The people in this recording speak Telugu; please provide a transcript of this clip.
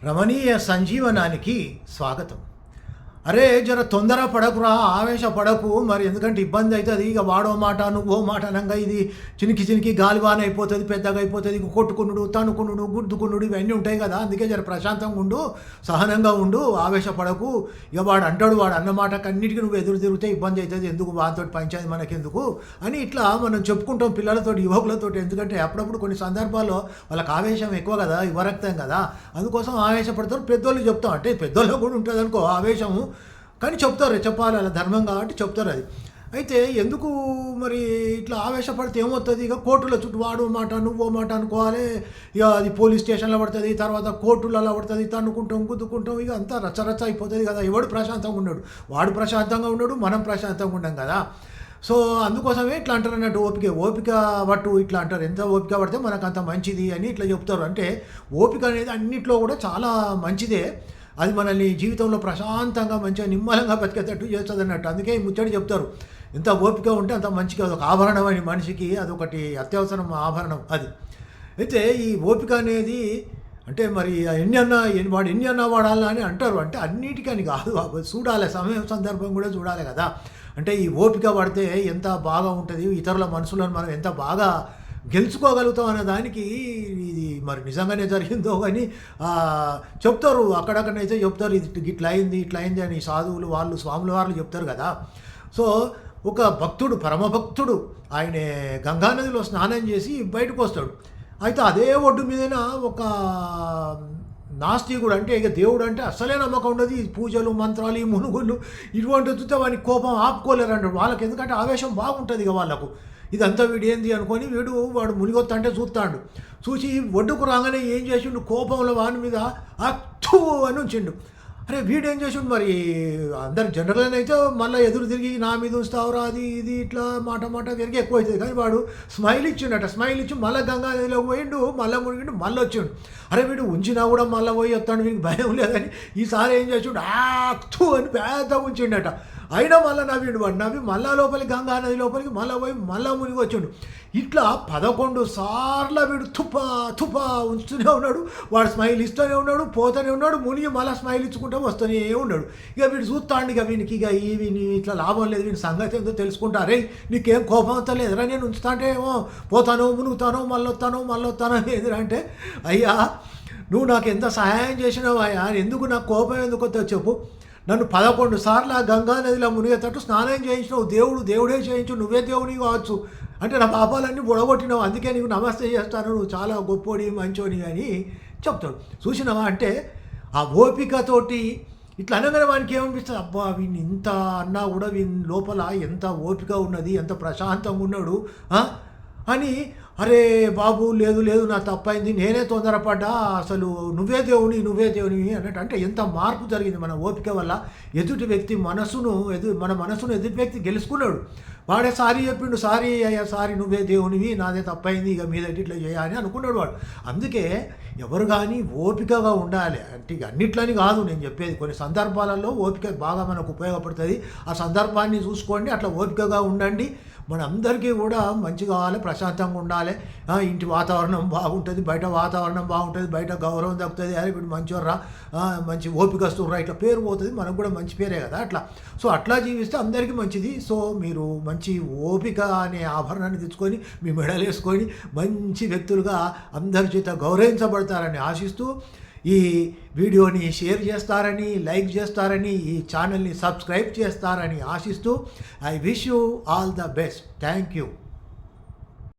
రమణీయ సంజీవనానికి స్వాగతం. అరే జర తొందర పడకురా, ఆవేశపడకు. మరి ఎందుకంటే ఇబ్బంది అవుతుంది. ఇక వాడో మాట నువ్వో మాట అనగా ఇది చినికి గాలివాన అయిపోతుంది, పెద్దగా అయిపోతుంది. ఇక కొట్టుకునుడు, తనుకునుడు, గుద్దుకునుడు ఇవన్నీ ఉంటాయి కదా. అందుకే జర ప్రశాంతంగా ఉండు, సహనంగా ఉండు, ఆవేశపడకు. ఇక వాడు అంటాడు, వాడు అన్న మాటకు అన్నిటికీ నువ్వు ఎదురు తిరిగితే ఇబ్బంది అవుతుంది. ఎందుకు వాటితో పంచాయతీ మనకెందుకు అని ఇట్లా మనం చెప్పుకుంటాం పిల్లలతో, యువకులతో. ఎందుకంటే అప్పుడప్పుడు కొన్ని సందర్భాల్లో వాళ్ళకి ఆవేశం ఎక్కువ కదా, యువరక్తం కదా, అందుకోసం ఆవేశపడతారు. పెద్దోళ్ళు చెప్తాం, అంటే పెద్దోళ్ళు కూడా ఉంటుంది అనుకో ఆవేశము, కానీ చెప్తారు, చెప్పాలి అలా ధర్మం కాబట్టి చెప్తారు. అది అయితే ఎందుకు మరి ఇట్లా ఆవేశపడితే ఏమవుతుంది? ఇక కోర్టుల చుట్టూ వాడు మాట నువ్వో మాట అనుకోవాలి. ఇక అది పోలీస్ స్టేషన్లో పడుతుంది, తర్వాత కోర్టులలో పడుతుంది, తన్నుకుంటాం, గుద్దుకుంటాం, ఇక అంతా రచ్చరచ్చ అయిపోతుంది కదా. ఎవడు ప్రశాంతంగా ఉన్నాడు? వాడు ప్రశాంతంగా ఉన్నాడు, మనం ప్రశాంతంగా ఉన్నాం కదా. సో అందుకోసమే ఇట్లా అంటారు అన్నట్టు, ఓపిక పట్టు ఇట్లా అంటారు. ఎంత ఓపిక పడితే మనకు అంత మంచిది అని ఇట్లా చెప్తారు. అంటే ఓపిక అనేది అన్నిట్లో కూడా చాలా మంచిదే. అది మనల్ని జీవితంలో ప్రశాంతంగా మంచిగా నిమ్మలంగా బతికేటట్టు చేస్తుంది అన్నట్టు. అందుకే ఈ ముచ్చడి చెప్తారు, ఎంత ఓపిక ఉంటే అంత మంచిగా. అదొక ఆభరణం అని మనిషికి, అదొకటి అత్యవసరం ఆభరణం అది. అయితే ఈ ఓపిక అనేది అంటే మరి వాడు ఎన్ని అన్నా వాడాలా అని అంటారు. అంటే అన్నిటికని కాదు, చూడాలి, సమయం సందర్భం కూడా చూడాలి కదా. అంటే ఈ ఓపిక పడితే ఎంత బాగా ఉంటుంది, ఇతరుల మనసులను మనం ఎంత బాగా గెలుచుకోగలుగుతాం అనే దానికి ఇది మరి నిజంగానే జరిగిందో కానీ చెప్తారు. అక్కడక్కడైతే చెప్తారు, ఇది ఇట్లా అయింది అని సాధువులు వాళ్ళు, స్వాముల వాళ్ళు చెప్తారు కదా. సో ఒక భక్తుడు, పరమభక్తుడు, ఆయన గంగానదిలో స్నానం చేసి బయటకు వస్తాడు. అయితే అదే ఒడ్డు మీదన ఒక నాస్తికుడు, అంటే ఇక దేవుడు అంటే అస్సలే నమ్మకం ఉండదు. ఈ పూజలు, మంత్రాలు, ఈ మునుగుళ్ళు ఇటువంటి చూస్తే వానికి కోపం ఆపుకోలేరు అంటాడు. వాళ్ళకి ఎందుకంటే ఆవేశం బాగుంటుంది ఇక వాళ్ళకు. ఇదంతా వీడు ఏంది అనుకొని వాడు మునిగొత్తంటే చూస్తాడు. చూసి ఒడ్డుకు రాగానే ఏం చేసిండు, కోపంలో వాని మీద అత్తు అని ఉంచిండు. అరే వీడేం చేసిండు మరి, అందరు జనరల్ అయితే మళ్ళీ ఎదురు తిరిగి నా మీద ఉంచుతావురా అది ఇది ఇట్లా మాట పెరిగి ఎక్కువ అవుతుంది. కానీ వాడు స్మైల్ ఇచ్చిండట. స్మైల్ ఇచ్చి మళ్ళీ గంగా నదిలో పోయిండు, మళ్ళీ మునిగిండు, మళ్ళీ వచ్చిండు. అరే వీడు ఉంచినా కూడా మళ్ళీ పోయి వస్తాడు, వీడికి భయం లేదని ఈసారి ఏం చేసిండు, ఆక్తూ అని పెద్దగా ఉంచిండట. అయినా మళ్ళీ నవ్విండు. వాడు నవ్వి మళ్ళా లోపలికి, గంగా నది లోపలికి మళ్ళీ పోయి మళ్ళీ మునిగి వచ్చిండు. ఇట్లా 11 సార్లు వీడు తుపా ఉంచుతూనే ఉన్నాడు. వాడు స్మైల్ ఇస్తూనే ఉన్నాడు, పోతూనే ఉన్నాడు, మునిగి మళ్ళీ స్మైల్ ఇచ్చుకుంటూ వస్తూనే ఉన్నాడు. ఇక వీడు చూస్తాడు, ఇక వీనికి వీని ఇట్లా లాభం లేదు, వీని సంగతి ఏందో తెలుసుకుంటారే, నీకేం కోపం అంతా లేదురా, నేను ఉంచుతా అంటే ఏమో పోతాను, మునుగుతాను, మళ్ళీ వస్తాను ఎదురా అంటే, అయ్యా నువ్వు నాకు ఎంత సహాయం చేసినావు అయ్యా, ఎందుకు నాకు కోపం ఎందుకు వద్దో చెప్పు. నన్ను 11 సార్లు ఆ గంగా నదిలో మునిగేటట్టు స్నానం చేయించినావు. దేవుడే చేయించు, నువ్వే దేవుని కావచ్చు. అంటే నా పాపాలన్నీ బుడగొట్టినావు, అందుకే నీకు నమస్తే చేస్తాను, నువ్వు చాలా గొప్పోడి మంచోని అని చెప్తాడు. చూసినావా అంటే ఆ ఓపికతోటి ఇట్లా అనగానే వానికి ఏమనిపిస్తుంది, అబ్బా వీడిని ఇంత అన్నా కూడా వీని లోపల ఎంత ఓపిక ఉన్నది, ఎంత ప్రశాంతంగా ఉన్నాడు అని. అరే బాబు లేదు నా తప్పైంది, నేనే తొందరపడ్డా, అసలు నువ్వే దేవుని అన్నట్టు. అంటే ఎంత మార్పు జరిగింది మన ఓపిక వల్ల. ఎదుటి వ్యక్తి మన మనసును ఎదుటి వ్యక్తి గెలుచుకున్నాడు. వాడే సారీ చెప్పిండు, సారీ అయ్యా సారీ, నువ్వే దేవునివి, నాదే తప్పైంది, ఇక మీద ఇట్లా చేయాలని అనుకున్నాడు వాడు. అందుకే ఎవరు కానీ ఓపికగా ఉండాలి. అంటే ఇక అన్నిట్లని కాదు నేను చెప్పేది, కొన్ని సందర్భాలలో ఓపిక బాగా మనకు ఉపయోగపడుతుంది. ఆ సందర్భాన్ని చూసుకోండి, అట్లా ఓపికగా ఉండండి. మనందరికీ కూడా మంచి కావాలి, ప్రశాంతంగా ఉండాలి. ఇంటి వాతావరణం బాగుంటుంది, బయట వాతావరణం బాగుంటుంది, బయట గౌరవం దక్కుతుంది. అరే వీడు మంచివర్రా, మంచి ఓపికస్తుర్రా, ఇట్లా పేరు పోతుంది, మనకు కూడా మంచి పేరే కదా అట్లా. సో అట్లా జీవిస్తే అందరికీ మంచిది. సో మీరు మంచి ఓపిక అనే ఆభరణాన్ని తెచ్చుకొని మీ మెడలు వేసుకొని మంచి వ్యక్తులుగా అందరి చేత గౌరవించబడతారని ఆశిస్తూ, ఈ వీడియోని షేర్ చేస్తారని, లైక్ చేస్తారని, ఈ ఛానల్ని సబ్స్క్రైబ్ చేస్తారని ఆశిస్తూ, I wish you all the best. Thank you.